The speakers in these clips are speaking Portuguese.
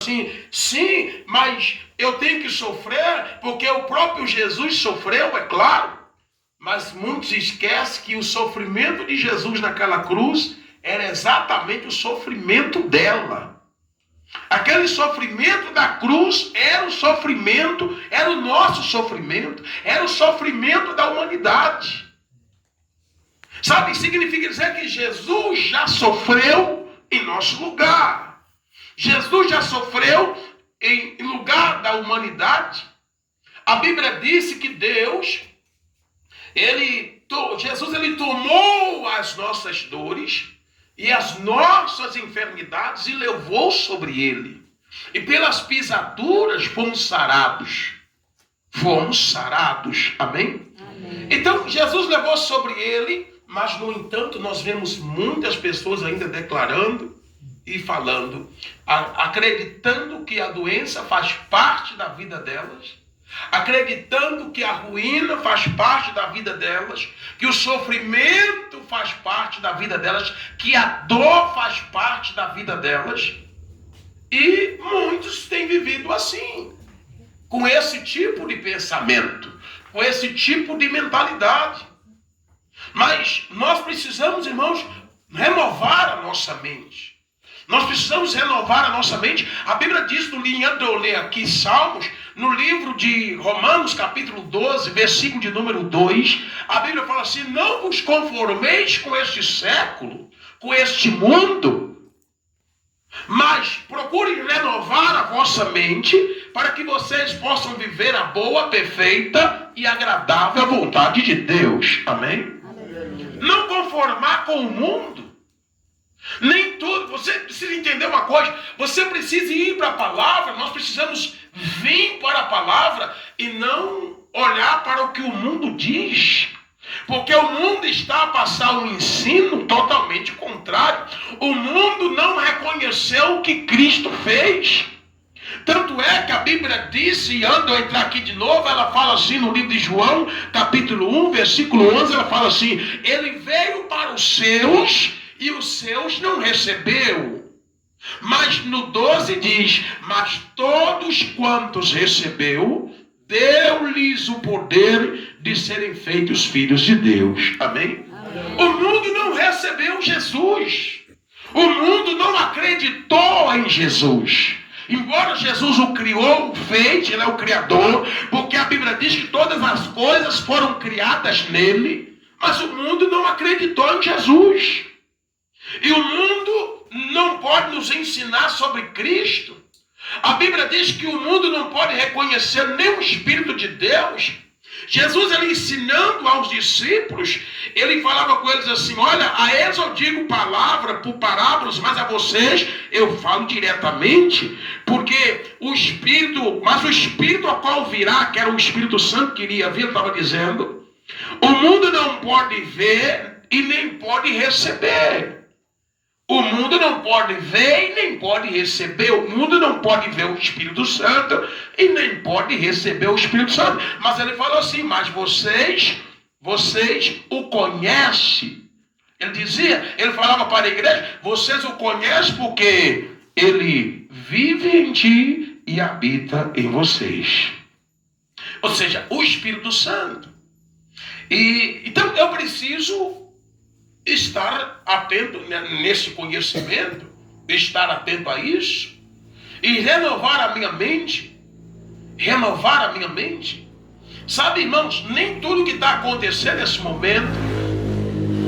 assim, sim, mas eu tenho que sofrer porque o próprio Jesus sofreu, é claro. Mas muitos esquecem que o sofrimento de Jesus naquela cruz era exatamente o sofrimento dela. Aquele sofrimento da cruz era o sofrimento, era o nosso sofrimento, era o sofrimento da humanidade. Sabe, significa dizer que Jesus já sofreu em nosso lugar. Jesus já sofreu em lugar da humanidade. A Bíblia disse que Jesus tomou as nossas dores e as nossas enfermidades e levou sobre ele. E pelas pisaduras fomos sarados. Fomos sarados. Amém? Amém. Então Jesus levou sobre ele, mas no entanto nós vemos muitas pessoas ainda declarando e falando, acreditando que a doença faz parte da vida delas, acreditando que a ruína faz parte da vida delas, que o sofrimento faz parte da vida delas, que a dor faz parte da vida delas. E muitos têm vivido assim, com esse tipo de pensamento, com esse tipo de mentalidade. Mas nós precisamos, irmãos, renovar a nossa mente. Nós precisamos renovar a nossa mente. A Bíblia diz, quando eu ler aqui Salmos, no livro de Romanos, capítulo 12, versículo de número 2, a Bíblia fala assim, não vos conformeis com este século, com este mundo, mas procurem renovar a vossa mente para que vocês possam viver a boa, perfeita e agradável vontade de Deus. Amém? Amém. Não conformar com o mundo. Nem tudo, você precisa entender uma coisa, você precisa ir para a palavra, nós precisamos vir para a palavra e não olhar para o que o mundo diz, porque o mundo está a passar um ensino totalmente contrário. O mundo não reconheceu o que Cristo fez. Tanto é que a Bíblia disse, e ando a entrar aqui de novo, ela fala assim no livro de João, capítulo 1, versículo 11, ela fala assim, ele veio para os seus e os seus não recebeu. Mas no 12 diz, mas todos quantos recebeu, deu-lhes o poder de serem feitos filhos de Deus. Amém? Amém. O mundo não recebeu Jesus. O mundo não acreditou em Jesus. Embora Jesus o criou, o fez, ele é o Criador, porque a Bíblia diz que todas as coisas foram criadas nele, mas o mundo não acreditou em Jesus. E o mundo não pode nos ensinar sobre Cristo. A Bíblia diz que o mundo não pode reconhecer nem o Espírito de Deus. Jesus, ele ensinando aos discípulos, ele falava com eles assim, olha, a eles eu digo palavra por parábolas, mas a vocês eu falo diretamente, porque o Espírito, mas o Espírito a qual virá, que era o Espírito Santo que iria vir, estava dizendo, o mundo não pode ver e nem pode receber. O mundo não pode ver e nem pode receber. O mundo não pode ver o Espírito Santo e nem pode receber o Espírito Santo. Mas ele falou assim, mas vocês o conhecem. Ele dizia, ele falava para a igreja, vocês o conhecem porque ele vive em ti e habita em vocês. Ou seja, o Espírito Santo. Então eu preciso estar atento nesse conhecimento, estar atento a isso e renovar a minha mente. Renovar a minha mente. Sabe, irmãos, nem tudo que está acontecendo nesse momento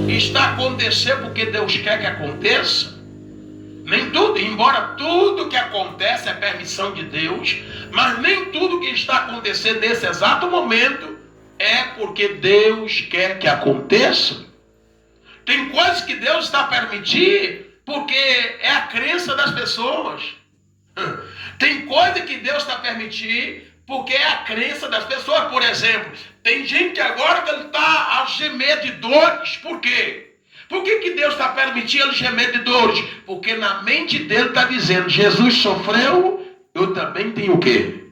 está acontecendo porque Deus quer que aconteça. Nem tudo, embora tudo que acontece é permissão de Deus, mas nem tudo que está acontecendo nesse exato momento é porque Deus quer que aconteça. Tem coisas que Deus está permitindo porque é a crença das pessoas. Tem coisa que Deus está permitindo porque é a crença das pessoas. Por exemplo, tem gente agora que ele está a gemer de dores. Por quê? Por que Deus está permitindo ele gemer de dores? Porque na mente dele está dizendo, Jesus sofreu, eu também tenho o quê?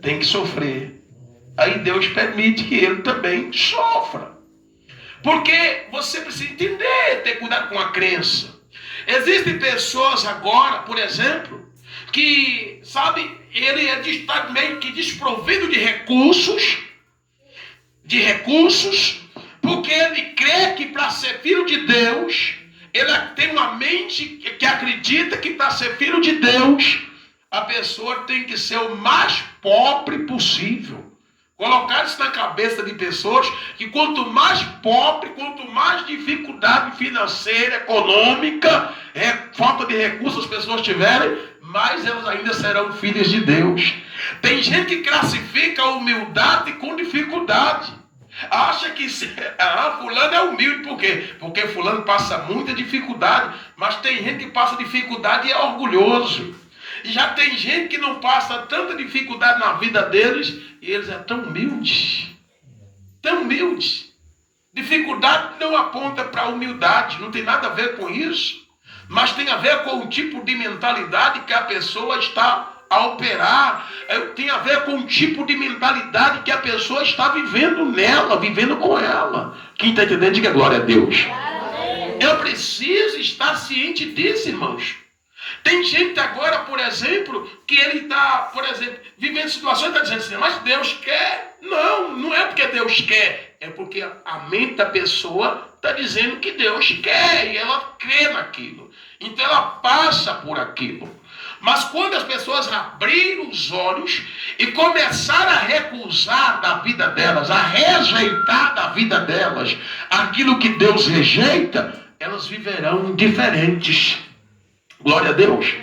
Tem que sofrer. Aí Deus permite que ele também sofra. Porque você precisa entender, ter cuidado com a crença. Existem pessoas agora, por exemplo, que, sabe, ele está meio que desprovido de recursos, porque ele crê que para ser filho de Deus, ele tem uma mente que acredita que para ser filho de Deus, a pessoa tem que ser o mais pobre possível. Colocar isso na cabeça de pessoas que quanto mais pobre, quanto mais dificuldade financeira, econômica, falta de recursos as pessoas tiverem, mais elas ainda serão filhas de Deus. Tem gente que classifica a humildade com dificuldade. Acha que fulano é humilde, por quê? Porque fulano passa muita dificuldade, mas tem gente que passa dificuldade e é orgulhoso. E já tem gente que não passa tanta dificuldade na vida deles e eles é tão humildes. Tão humildes. Dificuldade não aponta para humildade, não tem nada a ver com isso. Mas tem a ver com o tipo de mentalidade que a pessoa está a operar. Tem a ver com o tipo de mentalidade que a pessoa está vivendo nela, vivendo com ela. Quem está entendendo, diga glória a Deus. Eu preciso estar ciente disso, irmãos. Tem gente agora, por exemplo, que ele está, por exemplo, vivendo situações e está dizendo assim, mas Deus quer. Não é porque Deus quer, é porque a mente da pessoa está dizendo que Deus quer e ela crê naquilo. Então ela passa por aquilo. Mas quando as pessoas abrirem os olhos e começar a recusar da vida delas, a rejeitar da vida delas aquilo que Deus rejeita, elas viverão diferentes. Glória a Deus.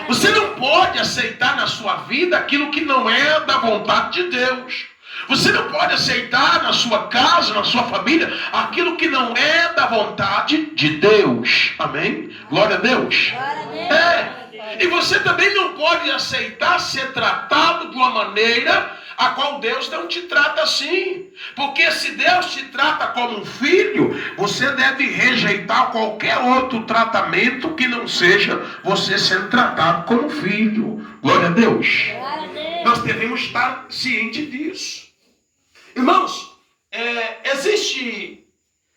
Você não pode aceitar na sua vida aquilo que não é da vontade de Deus. Você não pode aceitar na sua casa, na sua família, aquilo que não é da vontade de Deus. Amém? Glória a Deus. E você também não pode aceitar ser tratado de uma maneira a qual Deus não te trata assim. Porque se Deus te trata como um filho, você deve rejeitar qualquer outro tratamento que não seja você sendo tratado como filho. Glória a Deus. Glória a Deus. Nós devemos estar cientes disso. Irmãos, existe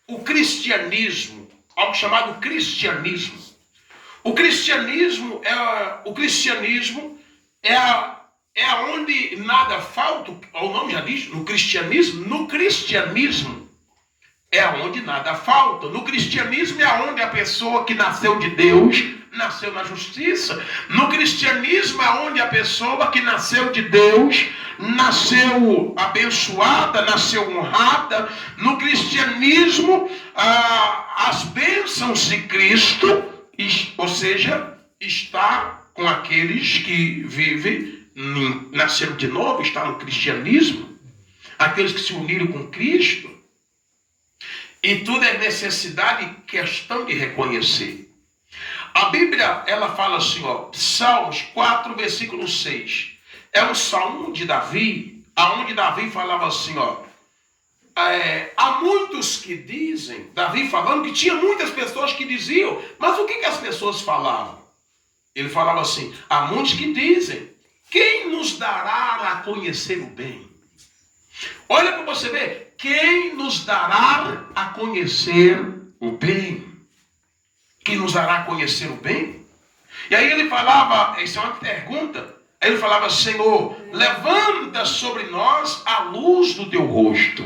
o cristianismo, algo chamado cristianismo. O cristianismo é onde nada falta, o nome já diz, no cristianismo é onde nada falta. No cristianismo é onde a pessoa que nasceu de Deus, nasceu na justiça. No cristianismo é onde a pessoa que nasceu de Deus, nasceu abençoada, nasceu honrada. No cristianismo, as bênçãos de Cristo, ou seja, está com aqueles que vivem, nasceram de novo, está no cristianismo, aqueles que se uniram com Cristo. E tudo é necessidade e questão de reconhecer. A Bíblia, ela fala assim, Salmos 4, versículo 6. É um salmo de Davi, aonde Davi falava assim, há muitos que dizem, Davi falando que tinha muitas pessoas que diziam, mas o que as pessoas falavam? Ele falava assim, há muitos que dizem, quem nos dará a conhecer o bem? Olha para você ver, quem nos dará a conhecer o bem? Quem nos dará a conhecer o bem? E aí ele falava, essa é uma pergunta, aí ele falava, Senhor, levanta sobre nós a luz do teu rosto.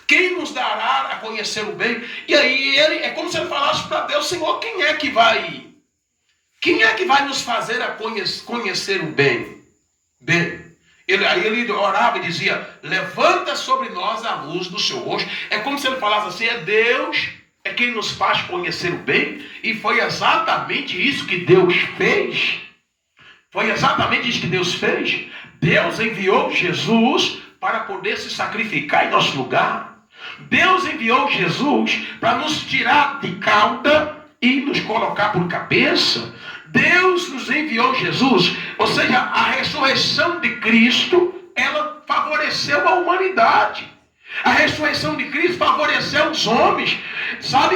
Quem nos dará a conhecer o bem? E aí é como se ele falasse para Deus, Senhor, quem é que vai nos fazer a conhecer o bem? Aí ele orava e dizia, levanta sobre nós a luz do seu rosto. É como se ele falasse assim, é Deus, é quem nos faz conhecer o bem. E foi exatamente isso que Deus fez. Foi exatamente isso que Deus fez. Deus enviou Jesus para poder se sacrificar em nosso lugar. Deus enviou Jesus para nos tirar de cauda e nos colocar por cabeça. Deus nos enviou Jesus, ou seja, a ressurreição de Cristo, ela favoreceu a humanidade. A ressurreição de Cristo favoreceu os homens, sabe?